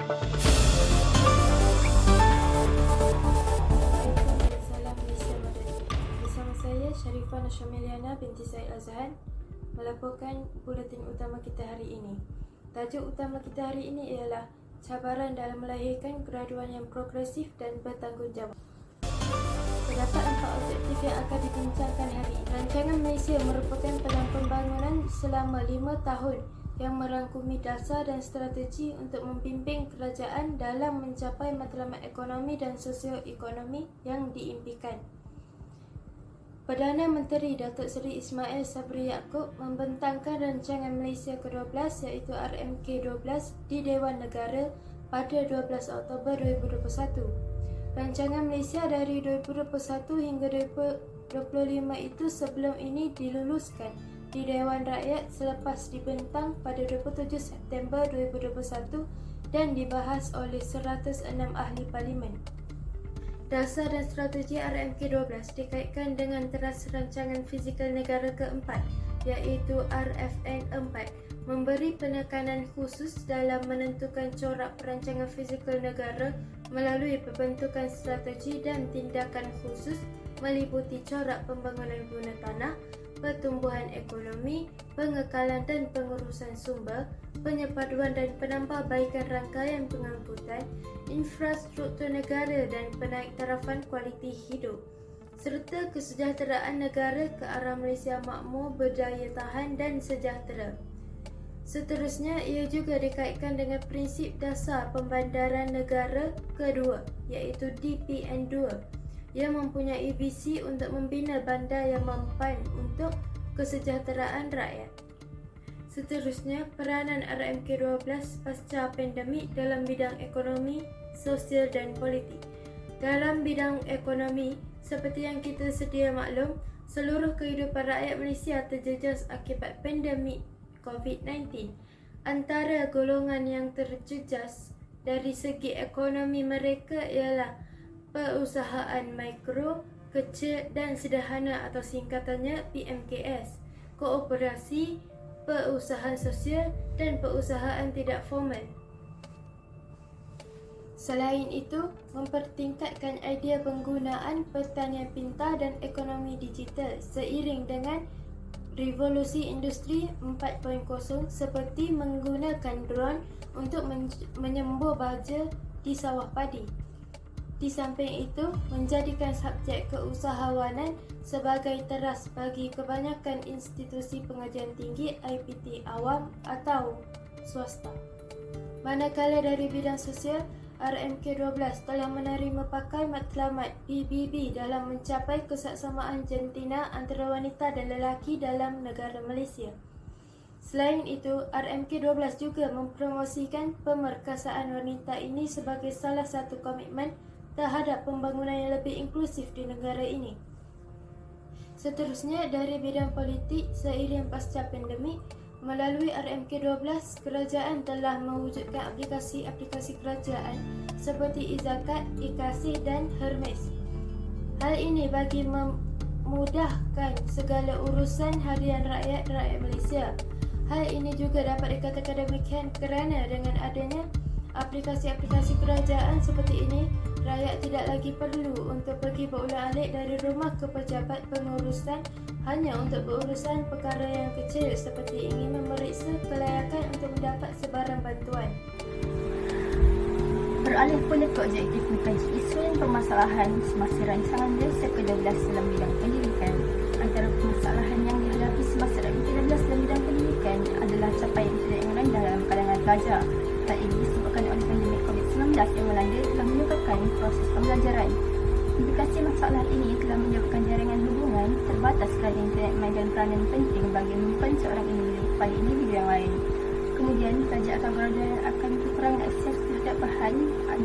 Salam Malaysia Modern. Bersama saya Sharifah Nashamiliana binti Said Azhan melaporkan buletin utama kita hari ini. Tajuk utama kita hari ini ialah cabaran dalam melahirkan graduan yang progresif dan bertanggungjawab. Terdapat 4 objektif yang akan dibincangkan hari ini. Rancangan Malaysia merupakan pelan pembangunan selama 5 tahun yang merangkumi dasar dan strategi untuk membimbing kerajaan dalam mencapai matlamat ekonomi dan sosioekonomi yang diimpikan. Perdana Menteri Datuk Seri Ismail Sabri Yaakob membentangkan rancangan Malaysia ke-12 iaitu RMK-12 di Dewan Negara pada 12 Oktober 2021. Rancangan Malaysia dari 2021 hingga 2025 itu sebelum ini diluluskan di Dewan Rakyat selepas dibentang pada 27 September 2021 dan dibahas oleh 106 ahli parlimen. Dasar dan strategi RMK-12 dikaitkan dengan teras rancangan fizikal negara keempat iaitu RFN4, memberi penekanan khusus dalam menentukan corak perancangan fizikal negara melalui pembentukan strategi dan tindakan khusus meliputi corak pembangunan guna tanah, pertumbuhan ekonomi, pengekalan dan pengurusan sumber, penyepaduan dan penambahbaikan rangkaian pengangkutan, infrastruktur negara dan penaiktarafan kualiti hidup, serta kesejahteraan negara ke arah Malaysia makmur, berdaya tahan dan sejahtera. Seterusnya, ia juga dikaitkan dengan prinsip dasar pembandaran negara kedua iaitu DPN2 yang mempunyai visi untuk membina bandar yang mempan untuk kesejahteraan rakyat. Seterusnya, peranan RMK-12 pasca pandemik dalam bidang ekonomi, sosial dan politik. Dalam bidang ekonomi, seperti yang kita sedia maklum, seluruh kehidupan rakyat Malaysia terjejas akibat pandemik COVID-19. Antara golongan yang terjejas dari segi ekonomi mereka ialah perusahaan mikro, kecil dan sederhana atau singkatannya PMKS, koperasi, perusahaan sosial dan perusahaan tidak formal. Selain itu, mempertingkatkan idea penggunaan pertanian pintar dan ekonomi digital seiring dengan revolusi industri 4.0 seperti menggunakan drone untuk menyembur baja di sawah padi. Di samping itu, menjadikan subjek keusahawanan sebagai teras bagi kebanyakan institusi pengajian tinggi IPT awam atau swasta. Manakala dari bidang sosial, RMK-12 telah menerima pakai matlamat PBB dalam mencapai kesaksamaan jantina antara wanita dan lelaki dalam negara Malaysia. Selain itu, RMK-12 juga mempromosikan pemerkasaan wanita ini sebagai salah satu komitmen terhadap pembangunan yang lebih inklusif di negara ini. Seterusnya, dari bidang politik, seiring pasca pandemik, melalui RMK-12, kerajaan telah mewujudkan aplikasi-aplikasi kerajaan seperti e-Zakat, e-Kasih dan Hermes. Hal ini bagi memudahkan segala urusan harian rakyat Malaysia. Hal ini juga dapat dikatakan demikian kerana dengan adanya aplikasi-aplikasi kerajaan seperti ini, rakyat tidak lagi perlu untuk pergi berulang-alik dari rumah ke pejabat pengurusan hanya untuk berurusan perkara yang kecil seperti ingin memeriksa kelayakan untuk mendapat sebarang bantuan. Beralih pula ke objektif mengkaji isu dan permasalahan semasa rancangan Malaysia ke-12 dalam bidang pendidikan. Antara permasalahan yang dihadapi semasa RMK-12 dalam bidang pendidikan adalah capaian internet yang rendah dalam kalangan pelajar. Hal ini disebabkan oleh pandemik COVID-19 yang melanda telah menyebabkan proses pembelajaran. Implikasi masalah ini telah menyebabkan jaringan hubungan terbatas kerana internet mainkan peranan penting bagi menyimpan seorang individu pada individu yang lain. Kemudian, pelajar akan berada akan kekurangan akses terhadap bahan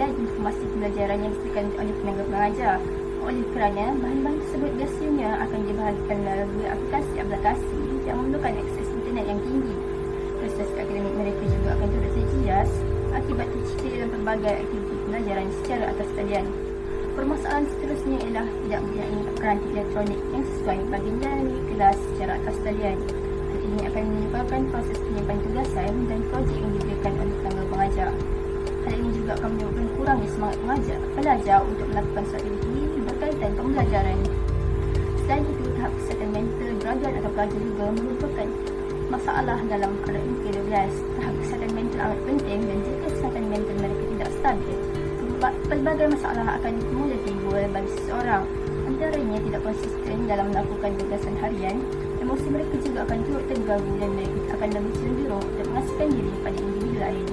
dan informasi pembelajaran yang disediakan oleh tenaga pengajar. Oleh kerana, bahan-bahan tersebut biasanya akan dibahagikan melalui aplikasi-aplikasi yang memerlukan akses internet yang tinggi. Proses akademik mereka juga akan turut terjejas akibat tercicir dalam pelbagai aktiviti pembelajaran secara atas talian. Permasalahan seterusnya ialah tidak mempunyai peranti elektronik yang sesuai bagi menjalani kelas secara atas talian. Hal ini akan menyebabkan proses penyimpanan tugasan dan projek yang diberikan oleh tenaga pengajar. Hal ini akan menyebabkan kurangnya semangat pelajar untuk melakukan strategi berkaitan pembelajaran. Selain itu, tahap kesihatan mental graduan atau pelajar juga merupakan masalah dalam RMK12. Tahap kesihatan mental amat penting dan jika kesihatan mental mereka tidak stabil, pelbagai masalah akan mula timbul bagi seseorang. Antaranya tidak konsisten dalam melakukan tugasan harian, emosi mereka juga akan turut terganggu dan mereka akan lebih cenderung untuk mengasihkan diri pada individu lain.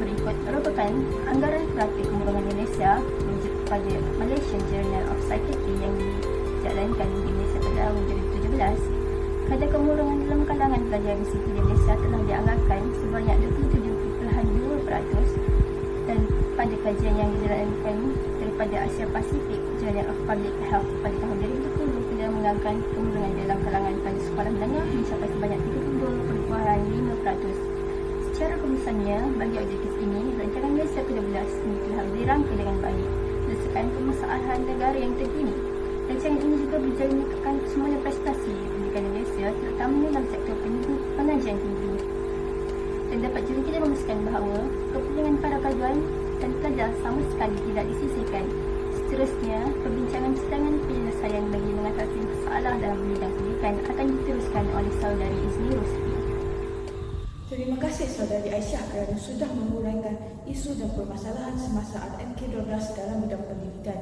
Berikut merupakan anggaran praktik kemurungan Malaysia merujuk pada Malaysian Journal of Psychiatry yang dijalankan di Malaysia pada tahun 2017. Kadar kemurungan dalam kalangan pelajar MCT di Malaysia telah dianggarkan sebanyak 27.2% dan pada kajian yang dijalankan daripada Asia Pasifik Journal of Public Health pada tahun 2010 telah menganggarkan kemurungan dalam kalangan pelajar sekolah menengah mencapai sebanyak 32.5%. Secara kemusannya, bagi objektif ini, rancangan Malaysia ke-12 ini telah dirangka dengan baik berdasarkan permasalahan negara yang terkini. Rancangan ini juga berjaya meningkatkan semula prestasi pendidikan Malaysia, terutamanya dalam sektor pengajian tinggi. Dan dapat juga kita memastikan bahawa kepentingan para kajuan dan pelajar sama sekali tidak disisihkan. Seterusnya, perbincangan cadangan penyelesaian bagi mengatasi masalah dalam bidang pendidikan akan diteruskan oleh saudari Izni Rosli. Terima kasih saudari Aisyah kerana sudah menguraikan isu dan permasalahan semasa RMK12 dalam bidang pendidikan.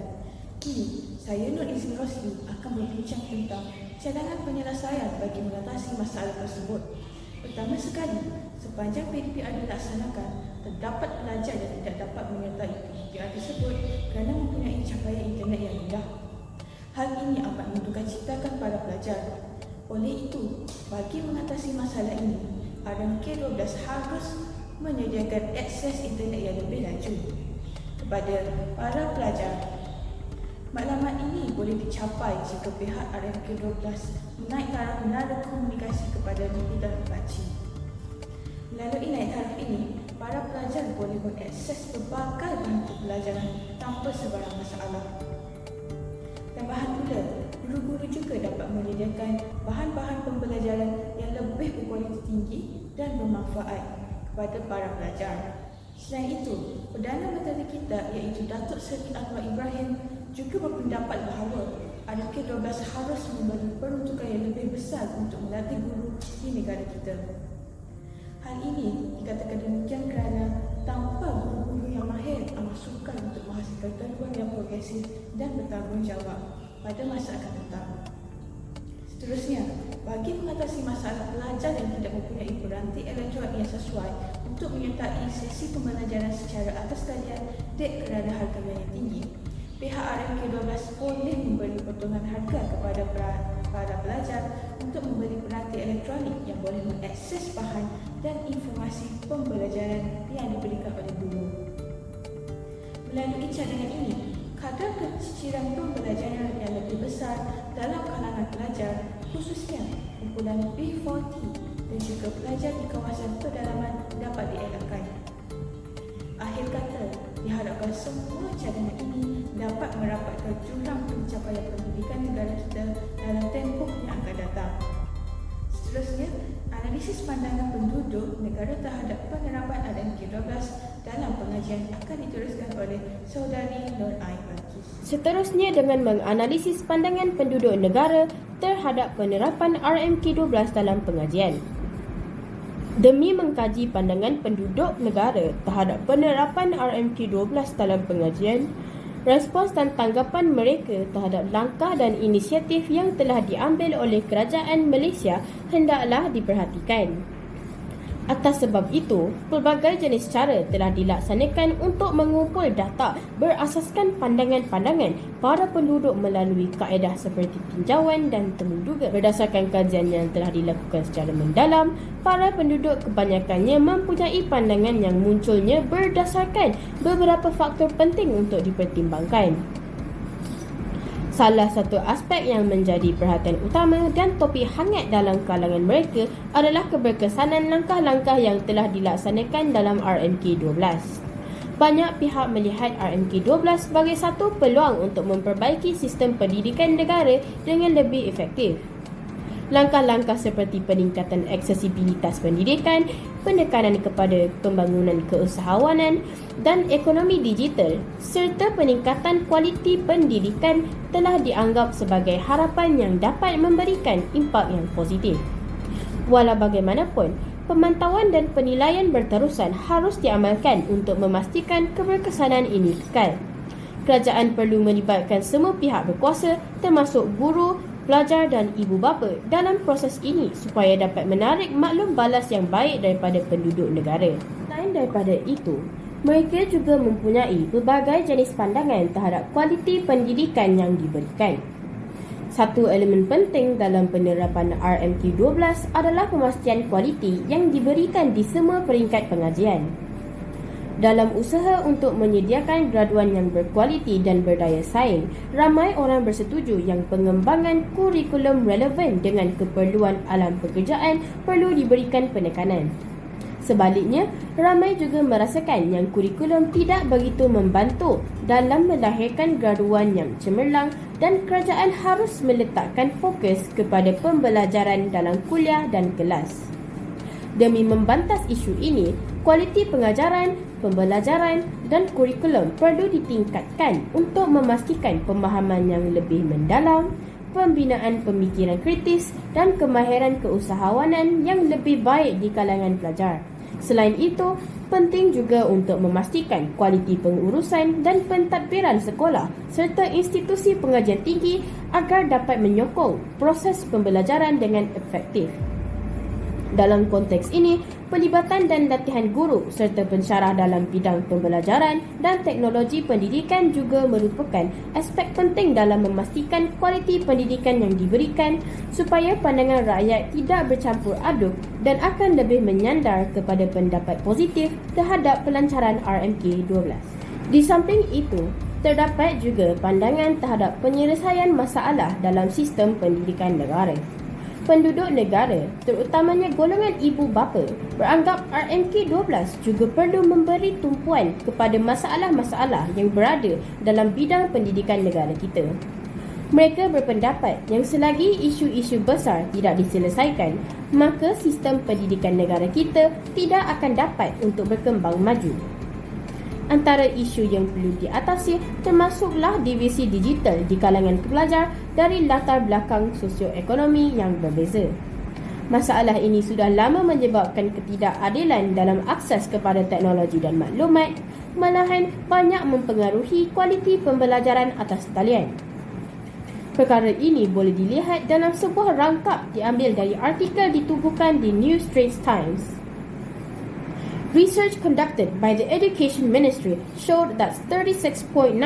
Kini, saya Nur Izni Rosli akan berbincang tentang cadangan penyelesaian bagi mengatasi masalah tersebut. Pertama sekali, sepanjang PDPR dilaksanakan, terdapat pelajar yang tidak dapat menyertai PDPR tersebut kerana mempunyai capaian internet yang rendah. Hal ini amat mendukacitakan para pelajar. Oleh itu, bagi mengatasi masalah ini, RMK12 harus menyediakan akses internet yang lebih laju kepada para pelajar. Maklumat ini boleh dicapai jika pihak RMK12 menaik taraf menara komunikasi kepada liputan pelaci. Melalui naik taraf ini, para pelajar boleh mengakses pelbagai bentuk pelajaran tanpa sebarang masalah. Tambahan pula, guru-guru juga dapat menyediakan bahan-bahan pembelajaran yang lebih berkualiti tinggi dan bermanfaat kepada para pelajar. Selain itu, Perdana Menteri kita iaitu Datuk Seri Anwar Ibrahim juga berpendapat bahawa RMK12 harus memberi peruntukan yang lebih besar untuk melatih guru di negara kita. Hal ini dikatakan demikian kerana tanpa guru-guru yang mahir amat sukar untuk menghasilkan tuan yang progresif dan bertanggungjawab pada masa akan datang. Seterusnya, bagi mengatasi masalah pelajar yang tidak mempunyai peranti elektronik yang sesuai untuk menyertai sesi pembelajaran secara atas talian dek kerana harganya yang tinggi, pihak RMK12 boleh memberi potongan harga kepada para pelajar untuk membeli peranti elektronik yang boleh mengakses bahan dan informasi pembelajaran yang diberikan oleh guru. Melalui cadangan ini, kadar keciciran pembelajaran yang lebih besar dalam kalangan pelajar, khususnya kumpulan B40 dan juga pelajar di kawasan pedalaman dapat dielakkan. Akhir kata, diharapkan semua cadangan ini dapat merapatkan jurang pencapaian pendidikan negara kita dalam tempoh yang akan datang. Seterusnya, analisis pandangan penduduk negara terhadap penerapan RMK12 dalam pengajian akan diteruskan oleh saudari Nur Aibakis. Seterusnya, dengan menganalisis pandangan penduduk negara terhadap penerapan RMK12 dalam pengajian. Demi mengkaji pandangan penduduk negara terhadap penerapan RMK12 dalam pengajian, respons dan tanggapan mereka terhadap langkah dan inisiatif yang telah diambil oleh Kerajaan Malaysia hendaklah diperhatikan. Atas sebab itu, pelbagai jenis cara telah dilaksanakan untuk mengumpul data berasaskan pandangan-pandangan para penduduk melalui kaedah seperti tinjauan dan temuduga. Berdasarkan kajian yang telah dilakukan secara mendalam, para penduduk kebanyakannya mempunyai pandangan yang munculnya berdasarkan beberapa faktor penting untuk dipertimbangkan. Salah satu aspek yang menjadi perhatian utama dan topik hangat dalam kalangan mereka adalah keberkesanan langkah-langkah yang telah dilaksanakan dalam RMK12. Banyak pihak melihat RMK12 sebagai satu peluang untuk memperbaiki sistem pendidikan negara dengan lebih efektif. Langkah-langkah seperti peningkatan aksesibilitas pendidikan, penekanan kepada pembangunan keusahawanan dan ekonomi digital serta peningkatan kualiti pendidikan telah dianggap sebagai harapan yang dapat memberikan impak yang positif. Walau bagaimanapun, pemantauan dan penilaian berterusan harus diamalkan untuk memastikan keberkesanan ini kekal. Kerajaan perlu melibatkan semua pihak berkuasa termasuk guru, pelajar dan ibu bapa dalam proses ini supaya dapat menarik maklum balas yang baik daripada penduduk negara. Selain daripada itu, mereka juga mempunyai pelbagai jenis pandangan terhadap kualiti pendidikan yang diberikan. Satu elemen penting dalam penerapan RMK12 adalah pemastian kualiti yang diberikan di semua peringkat pengajian. Dalam usaha untuk menyediakan graduan yang berkualiti dan berdaya saing, ramai orang bersetuju yang pengembangan kurikulum relevan dengan keperluan alam pekerjaan perlu diberikan penekanan. Sebaliknya, ramai juga merasakan yang kurikulum tidak begitu membantu dalam melahirkan graduan yang cemerlang dan kerajaan harus meletakkan fokus kepada pembelajaran dalam kuliah dan kelas. Demi membantas isu ini, kualiti pengajaran, pembelajaran dan kurikulum perlu ditingkatkan untuk memastikan pemahaman yang lebih mendalam, pembinaan pemikiran kritis dan kemahiran keusahawanan yang lebih baik di kalangan pelajar. Selain itu, penting juga untuk memastikan kualiti pengurusan dan pentadbiran sekolah serta institusi pengajian tinggi agar dapat menyokong proses pembelajaran dengan efektif. Dalam konteks ini, pelibatan dan latihan guru serta pensyarah dalam bidang pembelajaran dan teknologi pendidikan juga merupakan aspek penting dalam memastikan kualiti pendidikan yang diberikan supaya pandangan rakyat tidak bercampur aduk dan akan lebih menyandar kepada pendapat positif terhadap pelancaran RMK12. Di samping itu, terdapat juga pandangan terhadap penyelesaian masalah dalam sistem pendidikan negara. Penduduk negara, terutamanya golongan ibu bapa, beranggap RMK12 juga perlu memberi tumpuan kepada masalah-masalah yang berada dalam bidang pendidikan negara kita. Mereka berpendapat yang selagi isu-isu besar tidak diselesaikan, maka sistem pendidikan negara kita tidak akan dapat untuk berkembang maju. Antara isu yang perlu diatasi termasuklah divisi digital di kalangan pelajar dari latar belakang sosioekonomi yang berbeza. Masalah ini sudah lama menyebabkan ketidakadilan dalam akses kepada teknologi dan maklumat, malahan banyak mempengaruhi kualiti pembelajaran atas talian. Perkara ini boleh dilihat dalam sebuah rangkap diambil dari artikel ditubuhkan di New Straits Times. Research conducted by the Education Ministry showed that 36.9%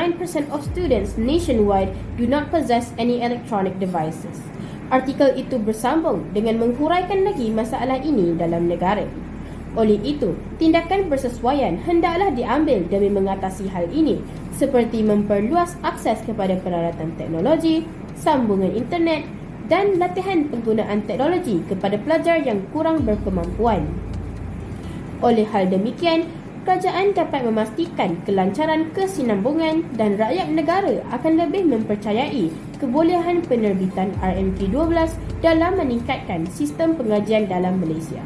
of students nationwide do not possess any electronic devices. Artikel itu bersambung dengan menghuraikan lagi masalah ini dalam negara. Oleh itu, tindakan bersesuaian hendaklah diambil demi mengatasi hal ini, seperti memperluas akses kepada peralatan teknologi, sambungan internet dan latihan penggunaan teknologi kepada pelajar yang kurang berkemampuan. Oleh hal demikian, kerajaan dapat memastikan kelancaran kesinambungan dan rakyat negara akan lebih mempercayai kebolehan penerbitan RMK12 dalam meningkatkan sistem pengajian dalam Malaysia.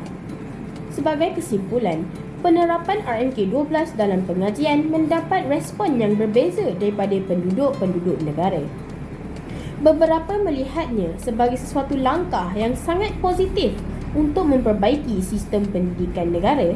Sebagai kesimpulan, penerapan RMK12 dalam pengajian mendapat respon yang berbeza daripada penduduk-penduduk negara. Beberapa melihatnya sebagai sesuatu langkah yang sangat positif untuk memperbaiki sistem pendidikan negara,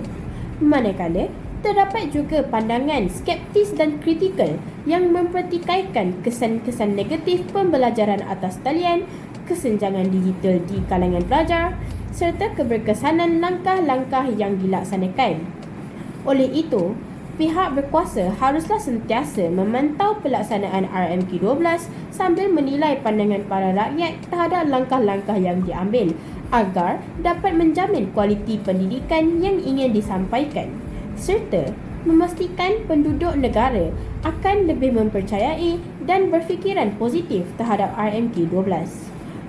manakala terdapat juga pandangan skeptis dan kritikal yang mempertikaikan kesan-kesan negatif pembelajaran atas talian, kesenjangan digital di kalangan pelajar serta keberkesanan langkah-langkah yang dilaksanakan. Oleh itu, pihak berkuasa haruslah sentiasa memantau pelaksanaan RMK12 sambil menilai pandangan para rakyat terhadap langkah-langkah yang diambil agar dapat menjamin kualiti pendidikan yang ingin disampaikan serta memastikan penduduk negara akan lebih mempercayai dan berfikiran positif terhadap RMK12.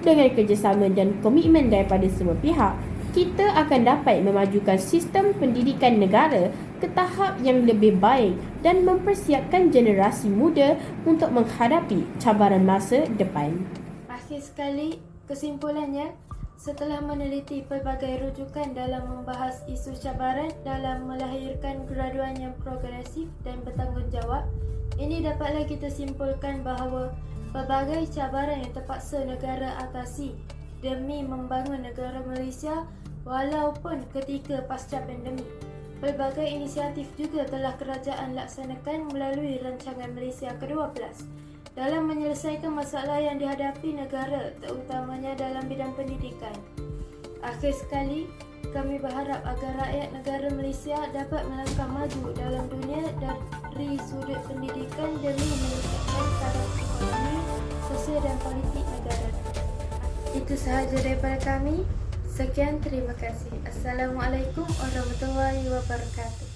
Dengan kerjasama dan komitmen daripada semua pihak, kita akan dapat memajukan sistem pendidikan negara ke tahap yang lebih baik dan mempersiapkan generasi muda untuk menghadapi cabaran masa depan. Akhir sekali, kesimpulannya, Setelah meneliti pelbagai rujukan dalam membahas isu cabaran dalam melahirkan graduan yang progresif dan bertanggungjawab, ini dapatlah kita simpulkan bahawa pelbagai cabaran yang terpaksa negara atasi demi membangun negara Malaysia walaupun ketika pasca pandemik. Pelbagai inisiatif juga telah kerajaan laksanakan melalui rancangan Malaysia ke-12 dalam menyelesaikan masalah yang dihadapi negara, terutamanya dalam bidang pendidikan. Akhir sekali, kami berharap agar rakyat negara Malaysia dapat melangkah maju dalam dunia dari sudut pendidikan demi meningkatkan taraf ekonomi, sosial dan politik negara. Itu sahaja daripada kami. Sekian, terima kasih. Assalamualaikum warahmatullahi wabarakatuh.